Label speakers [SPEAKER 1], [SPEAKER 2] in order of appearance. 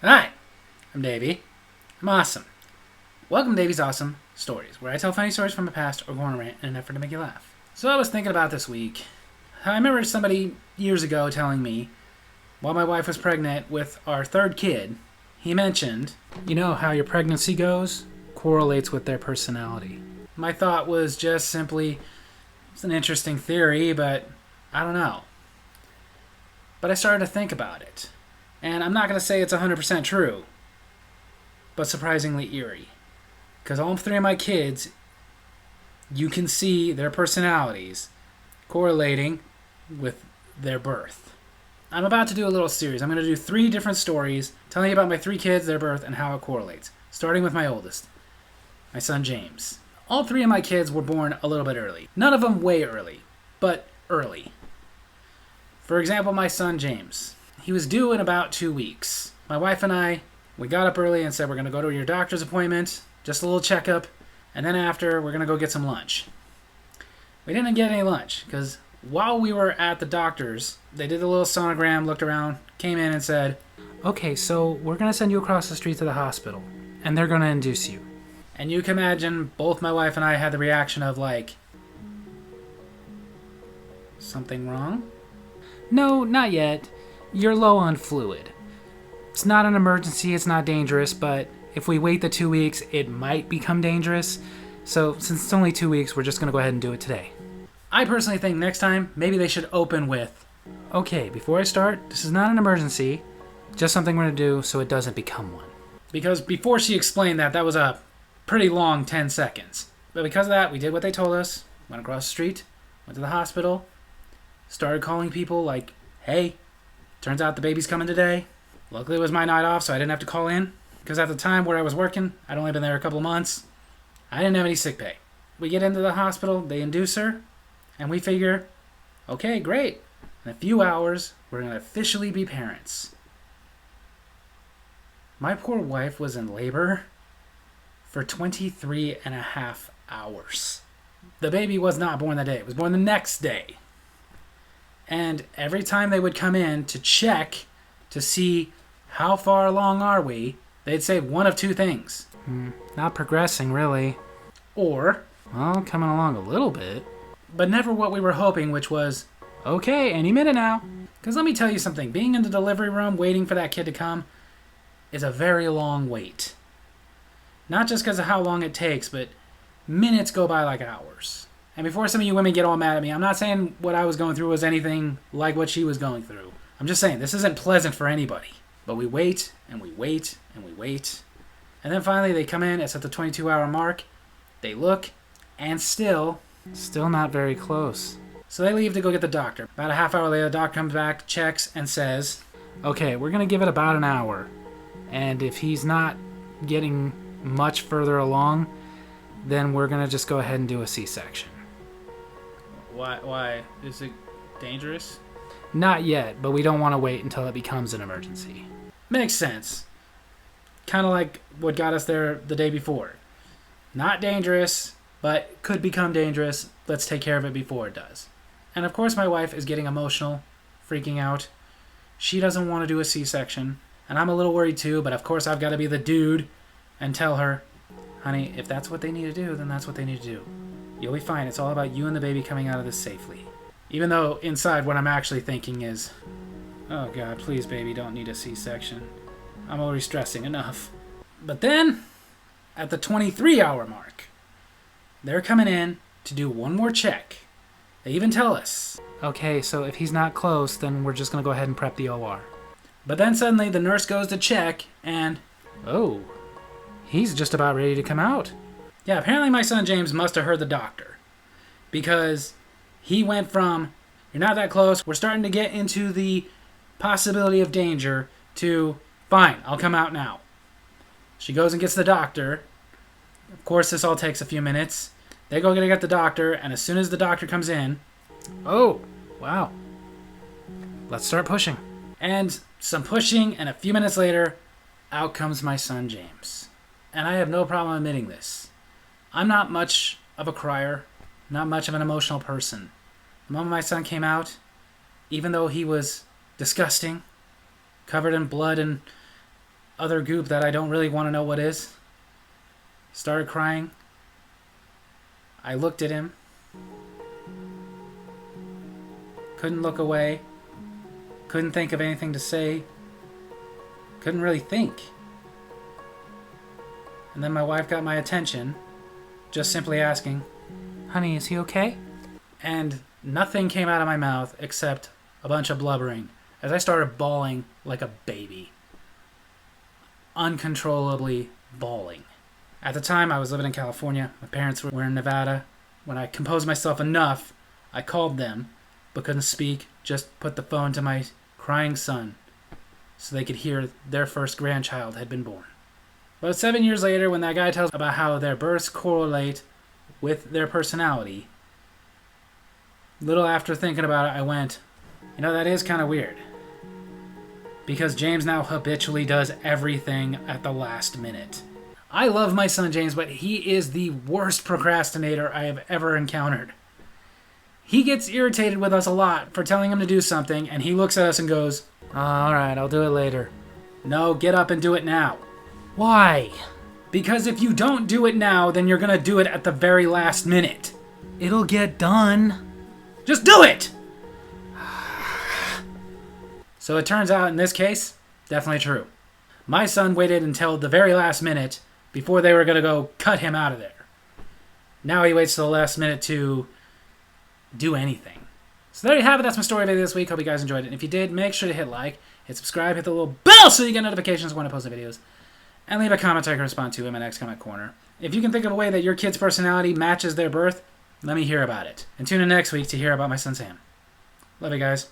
[SPEAKER 1] Hi, I'm Davy. I'm awesome. Welcome to Davy's Awesome Stories, where I tell funny stories from the past or go on a rant in an effort to make you laugh. So I was thinking about this week. I remember somebody years ago telling me, while my wife was pregnant with our third kid, he mentioned, you know how your pregnancy goes correlates with their personality. My thought was just simply, it's an interesting theory, but I don't know. But I started to think about it. And I'm not going to say it's 100% true, but surprisingly eerie. Because all three of my kids, you can see their personalities correlating with their birth. I'm about to do a little series. I'm going to do 3 different stories telling you about my 3 kids, their birth, and how it correlates. Starting with my oldest, my son James. All 3 of my kids were born a little bit early. None of them way early, but early. For example, my son James. He was due in about 2 weeks. My wife and I, we got up early and said we're going to go to your doctor's appointment, just a little checkup, and then after we're going to go get some lunch. We didn't get any lunch because while we were at the doctor's, they did a little sonogram, looked around, came in and said, okay, so we're going to send you across the street to the hospital, and they're going to induce you. And you can imagine both my wife and I had the reaction of like, something wrong? No, not yet. You're low on fluid. It's not an emergency, it's not dangerous, but if we wait the 2 weeks, it might become dangerous. So since it's only 2 weeks, we're just going to go ahead and do it today. I personally think next time, maybe they should open with, okay, before I start, this is not an emergency, just something we're going to do so it doesn't become one. Because before she explained that, that was a pretty long 10 seconds. But because of that, we did what they told us, went across the street, went to the hospital, started calling people like, hey, turns out the baby's coming today. Luckily it was my night off, so I didn't have to call in. Because at the time where I was working, I'd only been there a couple of months. I didn't have any sick pay. We get into the hospital, they induce her, and we figure, okay, great. In a few hours, we're going to officially be parents. My poor wife was in labor for 23 and a half hours. The baby was not born that day. It was born the next day. And every time they would come in to check to see how far along are we, they'd say one of 2 things. Not progressing, really. Or, well, coming along a little bit. But never what we were hoping, which was, okay, any minute now. Because let me tell you something. Being in the delivery room waiting for that kid to come is a very long wait. Not just because of how long it takes, but minutes go by like hours. And before some of you women get all mad at me, I'm not saying what I was going through was anything like what she was going through. I'm just saying this isn't pleasant for anybody. But we wait, and we wait, and we wait. And then finally they come in, it's at the 22-hour mark. They look, and still not very close. So they leave to go get the doctor. About a half hour later, the doctor comes back, checks, and says, okay, we're going to give it about an hour. And if he's not getting much further along, then we're going to just go ahead and do a C-section. Why? Is it dangerous? Not yet, but we don't want to wait until it becomes an emergency. Makes sense. Kind of like what got us there the day before. Not dangerous, but could become dangerous. Let's take care of it before it does. And of course my wife is getting emotional, freaking out. She doesn't want to do a C-section, and I'm a little worried too, but of course I've got to be the dude and tell her, honey, if that's what they need to do, then that's what they need to do. You'll be fine. It's all about you and the baby coming out of this safely. Even though inside what I'm actually thinking is, oh God, please baby, don't need a C-section. I'm already stressing enough. But then, at the 23-hour mark, they're coming in to do one more check. They even tell us, okay, so if he's not close, then we're just going to go ahead and prep the OR. But then suddenly the nurse goes to check and, oh, he's just about ready to come out. Yeah, apparently my son James must have heard the doctor. Because he went from, you're not that close, we're starting to get into the possibility of danger, to, fine, I'll come out now. She goes and gets the doctor. Of course, this all takes a few minutes. They go get the doctor, and as soon as the doctor comes in, oh, wow, let's start pushing. And some pushing, and a few minutes later, out comes my son James. And I have no problem admitting this. I'm not much of a crier, not much of an emotional person. The moment my son came out, even though he was disgusting, covered in blood and other goop that I don't really want to know what is. Started crying. I looked at him. Couldn't look away. Couldn't think of anything to say. Couldn't really think. And then my wife got my attention, just simply asking, "Honey, is he okay?" And nothing came out of my mouth except a bunch of blubbering as I started bawling like a baby. Uncontrollably bawling. At the time, I was living in California. My parents were in Nevada. When I composed myself enough, I called them, but couldn't speak, just put the phone to my crying son so they could hear their first grandchild had been born. But 7 years later, when that guy tells about how their births correlate with their personality, little after thinking about it, I went, that is kind of weird. Because James now habitually does everything at the last minute. I love my son James, but he is the worst procrastinator I have ever encountered. He gets irritated with us a lot for telling him to do something, and he looks at us and goes, "All right, I'll do it later." No, get up and do it now. Why? Because if you don't do it now, then you're going to do it at the very last minute. It'll get done. Just do it! So it turns out in this case, definitely true. My son waited until the very last minute before they were going to go cut him out of there. Now he waits till the last minute to do anything. So there you have it. That's my story of this week. Hope you guys enjoyed it. And if you did, make sure to hit like, hit subscribe, hit the little bell so you get notifications when I post the videos. And leave a comment I can respond to in my next comment corner. If you can think of a way that your kid's personality matches their birth, let me hear about it. And tune in next week to hear about my son Sam. Love you guys.